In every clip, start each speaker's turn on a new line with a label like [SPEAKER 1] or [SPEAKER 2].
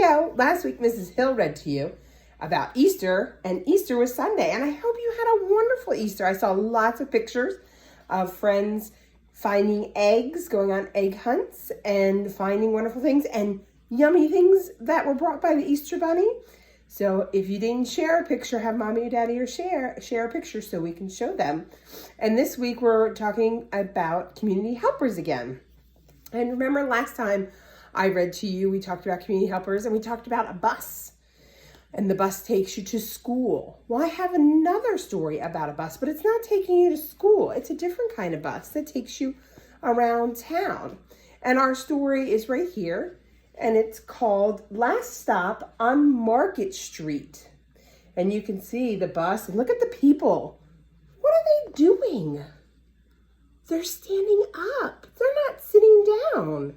[SPEAKER 1] So last week, Mrs. Hill read to you about Easter, and Easter was Sunday, and I hope you had a wonderful Easter. I saw lots of pictures of friends finding eggs, going on egg hunts, and finding wonderful things and yummy things that were brought by the Easter Bunny. So if you didn't share a picture, have mommy or daddy or share a picture so we can show them. And this week we're talking about community helpers again. And remember last time I read to you, we talked about community helpers and we talked about a bus. And the bus takes you to school. Well, I have another story about a bus, but it's not taking you to school. It's a different kind of bus that takes you around town. And our story is right here, and it's called Last Stop on Market Street. And you can see the bus, and look at the people. What are they doing? They're standing up. They're not sitting down.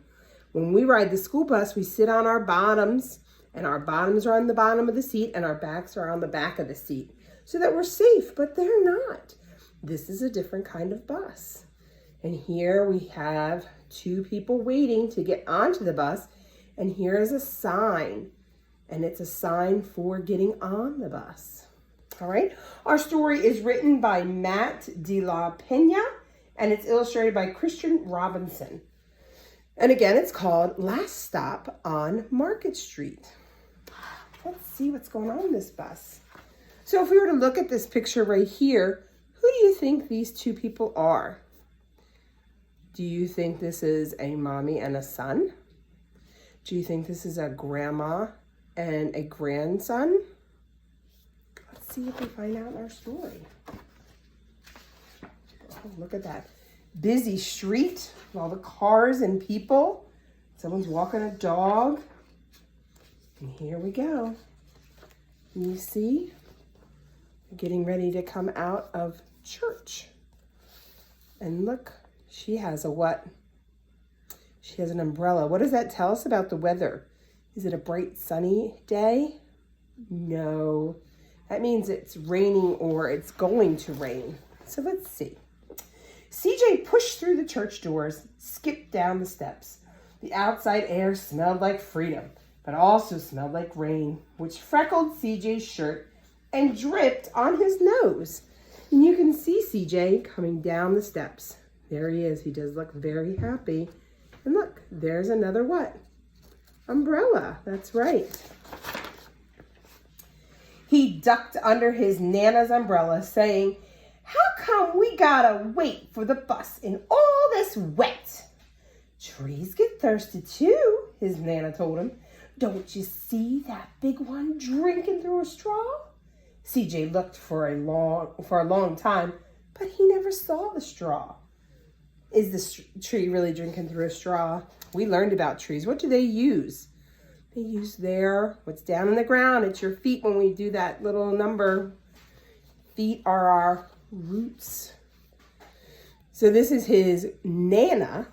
[SPEAKER 1] When we ride the school bus, we sit on our bottoms, and our bottoms are on the bottom of the seat and our backs are on the back of the seat so that we're safe, but they're not. This is a different kind of bus. And here we have two people waiting to get onto the bus. And here is a sign, and it's a sign for getting on the bus. All right. Our story is written by Matt De La Pena, and it's illustrated by Christian Robinson. And again, it's called Last Stop on Market Street. Let's see what's going on in this bus. So if we were to look at this picture right here, who do you think these two people are? Do you think this is a mommy and a son? Do you think this is a grandma and a grandson? Let's see if we find out in our story. Oh, look at that busy street with all the cars and people. Someone's walking a dog. And here we go. You see, getting ready to come out of church. And look, she has a what? She has an umbrella. What does that tell us about the weather? Is it a bright sunny day? No. That means it's raining or it's going to rain. So let's see. CJ pushed through the church doors, skipped down the steps. The outside air smelled like freedom, but also smelled like rain, which freckled CJ's shirt and dripped on his nose. And you can see CJ coming down the steps. There he is. He does look very happy. And look, there's another what? Umbrella. That's right. He ducked under his Nana's umbrella, saying, "How come we gotta wait for the bus in all this wet?" "Trees get thirsty too," his Nana told him. "Don't you see that big one drinking through a straw?" CJ looked for a long time, but he never saw the straw. Is the tree really drinking through a straw? We learned about trees. What do they use? They use what's down in the ground. It's your feet when we do that little number. Feet are our roots. So this is his Nana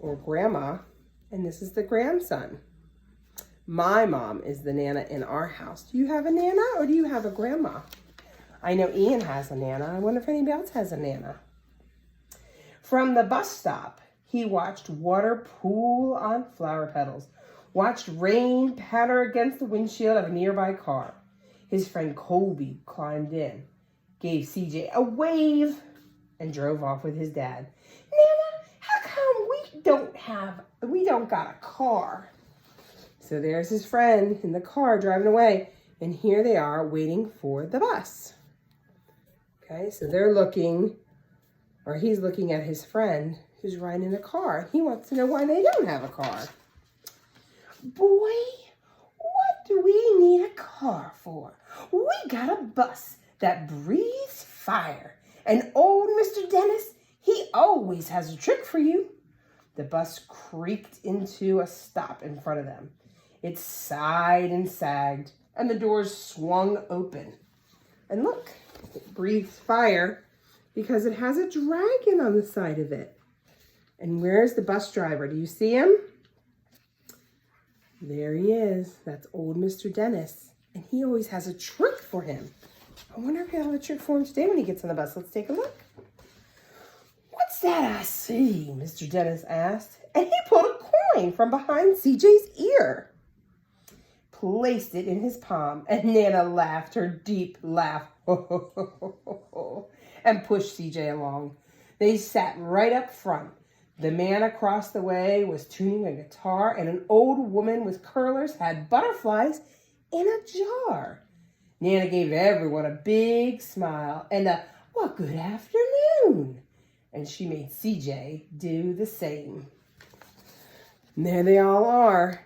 [SPEAKER 1] or grandma, and this is the grandson. My mom is the Nana in our house. Do you have a Nana or do you have a grandma? I know Ian has a Nana. I wonder if anybody else has a Nana. From the bus stop, he watched water pool on flower petals, watched rain patter against the windshield of a nearby car. His friend Colby climbed in, gave CJ a wave, and drove off with his dad. "Nana, how come we don't got a car?" So there's his friend in the car driving away, and here they are waiting for the bus. Okay, so he's looking at his friend who's riding in a car. He wants to know why they don't have a car. "Boy, what do we need a car for? We got a bus that breathes fire. And old Mr. Dennis, he always has a trick for you." The bus creaked into a stop in front of them. It sighed and sagged, and the doors swung open. And look, it breathes fire because it has a dragon on the side of it. And where's the bus driver? Do you see him? There he is. That's old Mr. Dennis. And he always has a trick for him. I wonder if he'll have a trick for him today when he gets on the bus. Let's take a look. "What's that I see?" Mr. Dennis asked. And he pulled a coin from behind CJ's ear. placed it in his palm, and Nana laughed her deep laugh and pushed CJ along. They sat right up front. The man across the way was tuning a guitar, and an old woman with curlers had butterflies in a jar. Nana gave everyone a big smile and a, well, good afternoon. And she made CJ do the same. And there they all are.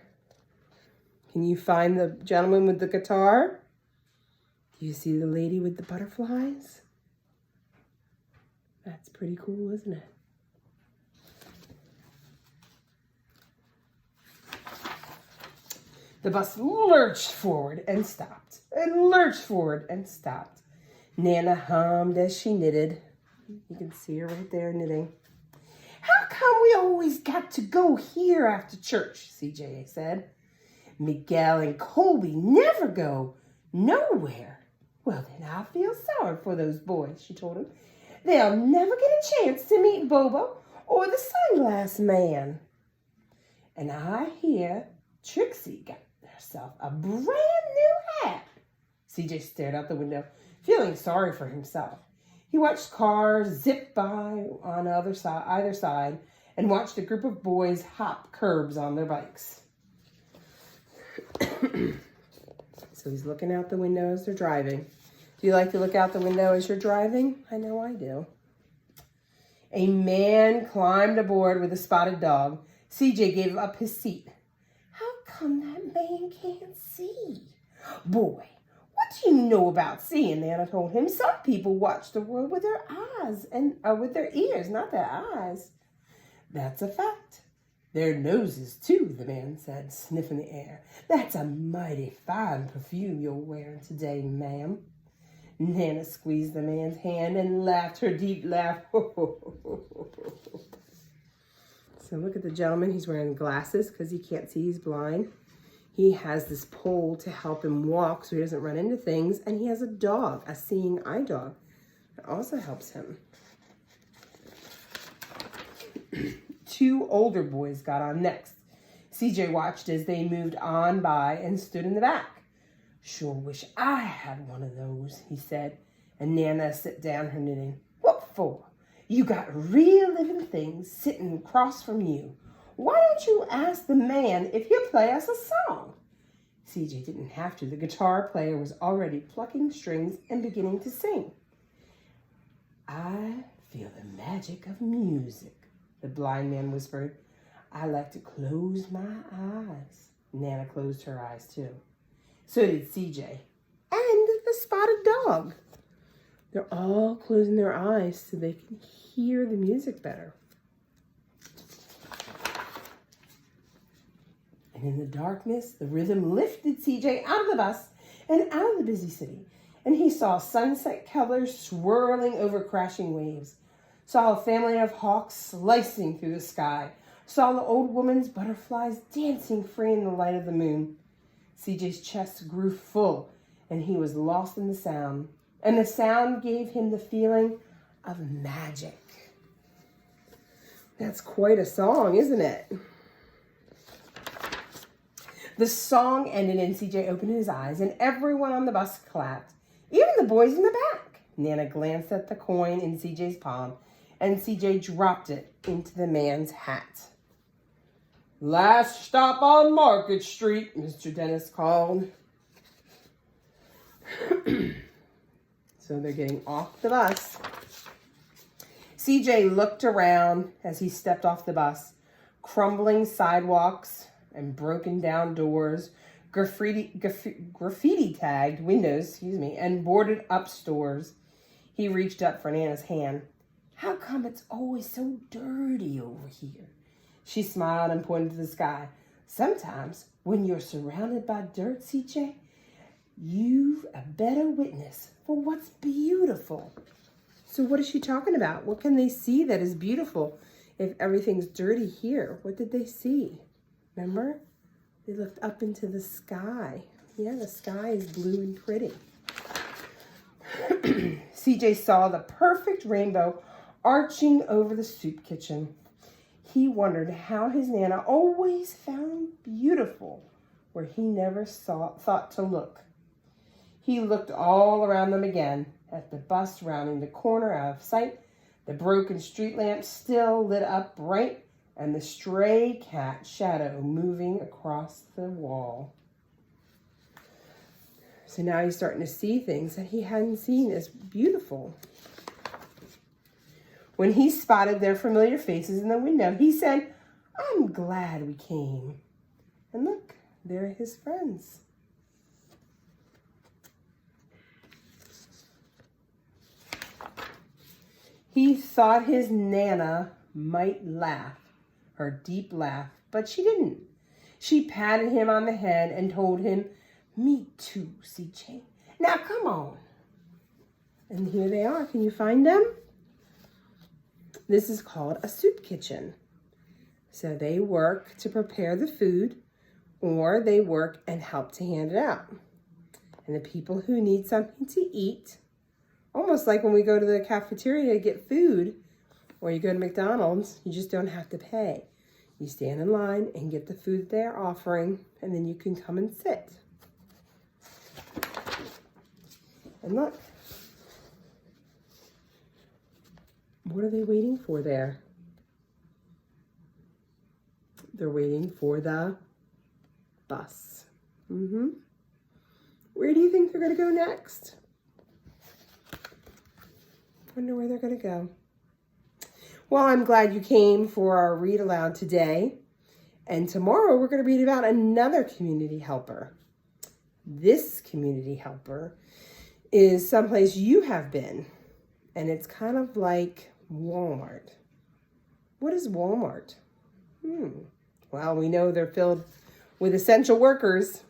[SPEAKER 1] Can you find the gentleman with the guitar? Do you see the lady with the butterflies? That's pretty cool, isn't it? The bus lurched forward and stopped, and lurched forward and stopped. Nana hummed as she knitted. You can see her right there knitting. How come we always got to go here after church, CJ said. Miguel and Colby never go nowhere. Well, then I feel sorry for those boys, she told him. They'll never get a chance to meet Bobo or the sunglass man. And I hear Trixie got herself a brand new hat. CJ stared out the window, feeling sorry for himself. He watched cars zip by on either side and watched a group of boys hop curbs on their bikes. So he's looking out the window as they're driving. Do you like to look out the window as you're driving? I know I do. A man climbed aboard with a spotted dog. CJ gave up his seat. How come that man can't see? Boy, what do you know about seeing? Nana told him. Some people watch the world with their eyes and with their ears, not their eyes. That's a fact. Their noses, too, the man said, sniffing the air. That's a mighty fine perfume you're wearing today, ma'am. Nana squeezed the man's hand and laughed her deep laugh. So look at the gentleman. He's wearing glasses because he can't see. He's blind. He has this pole to help him walk so he doesn't run into things. And he has a dog, a seeing eye dog. That also helps him. Two older boys got on next. CJ watched as they moved on by and stood in the back. Sure wish I had one of those, he said. And Nana set down her knitting. What for? You got real living things sitting across from you. Why don't you ask the man if he'll play us a song? CJ didn't have to. The guitar player was already plucking strings and beginning to sing. I feel the magic of music, the blind man whispered. I like to close my eyes. Nana closed her eyes too. So did CJ and the spotted dog. They're all closing their eyes so they can hear the music better. And in the darkness, the rhythm lifted CJ out of the bus and out of the busy city. And he saw sunset colors swirling over crashing waves. Saw a family of hawks slicing through the sky. Saw the old woman's butterflies dancing free in the light of the moon. CJ's chest grew full, and he was lost in the sound. And the sound gave him the feeling of magic. That's quite a song, isn't it? The song ended and CJ opened his eyes, and everyone on the bus clapped, even the boys in the back. Nana glanced at the coin in CJ's palm, and CJ dropped it into the man's hat. Last stop on Market Street, Mr. Dennis called. So they're getting off the bus. CJ looked around as he stepped off the bus. Crumbling sidewalks and broken down doors, graffiti tagged windows, and boarded up stores. He reached up for Nana's hand. How come it's always so dirty over here? She smiled and pointed to the sky. Sometimes when you're surrounded by dirt, CJ, you've a better witness for what's beautiful. So what is she talking about? What can they see that is beautiful if everything's dirty here? What did they see? Remember? They looked up into the sky. Yeah, the sky is blue and pretty. CJ saw the perfect rainbow arching over the soup kitchen. He wondered how his Nana always found beautiful where he never thought to look. He looked all around them again, at the bus rounding the corner out of sight, the broken street lamp still lit up bright, and the stray cat shadow moving across the wall. So now he's starting to see things that he hadn't seen as beautiful. When he spotted their familiar faces in the window, he said, "I'm glad we came." And look, they're his friends. He thought his Nana might laugh, her deep laugh, but she didn't. She patted him on the head and told him, "Me too, CJ. Now come on." And here they are. Can you find them? This is called a soup kitchen. So they work to prepare the food, or they work and help to hand it out. And the people who need something to eat, almost like when we go to the cafeteria to get food, or you go to McDonald's, you just don't have to pay. You stand in line and get the food they're offering, and then you can come and sit. And look, what are they waiting for there? They're waiting for the bus. Where do you think they're going to go next? Wonder where they're going to go. Well, I'm glad you came for our read aloud today. And tomorrow we're going to read about another community helper. This community helper is someplace you have been. And it's kind of like Walmart. What is Walmart? Well, we know they're filled with essential workers.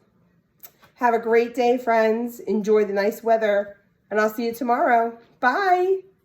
[SPEAKER 1] Have a great day, friends. Enjoy the nice weather. And I'll see you tomorrow. Bye.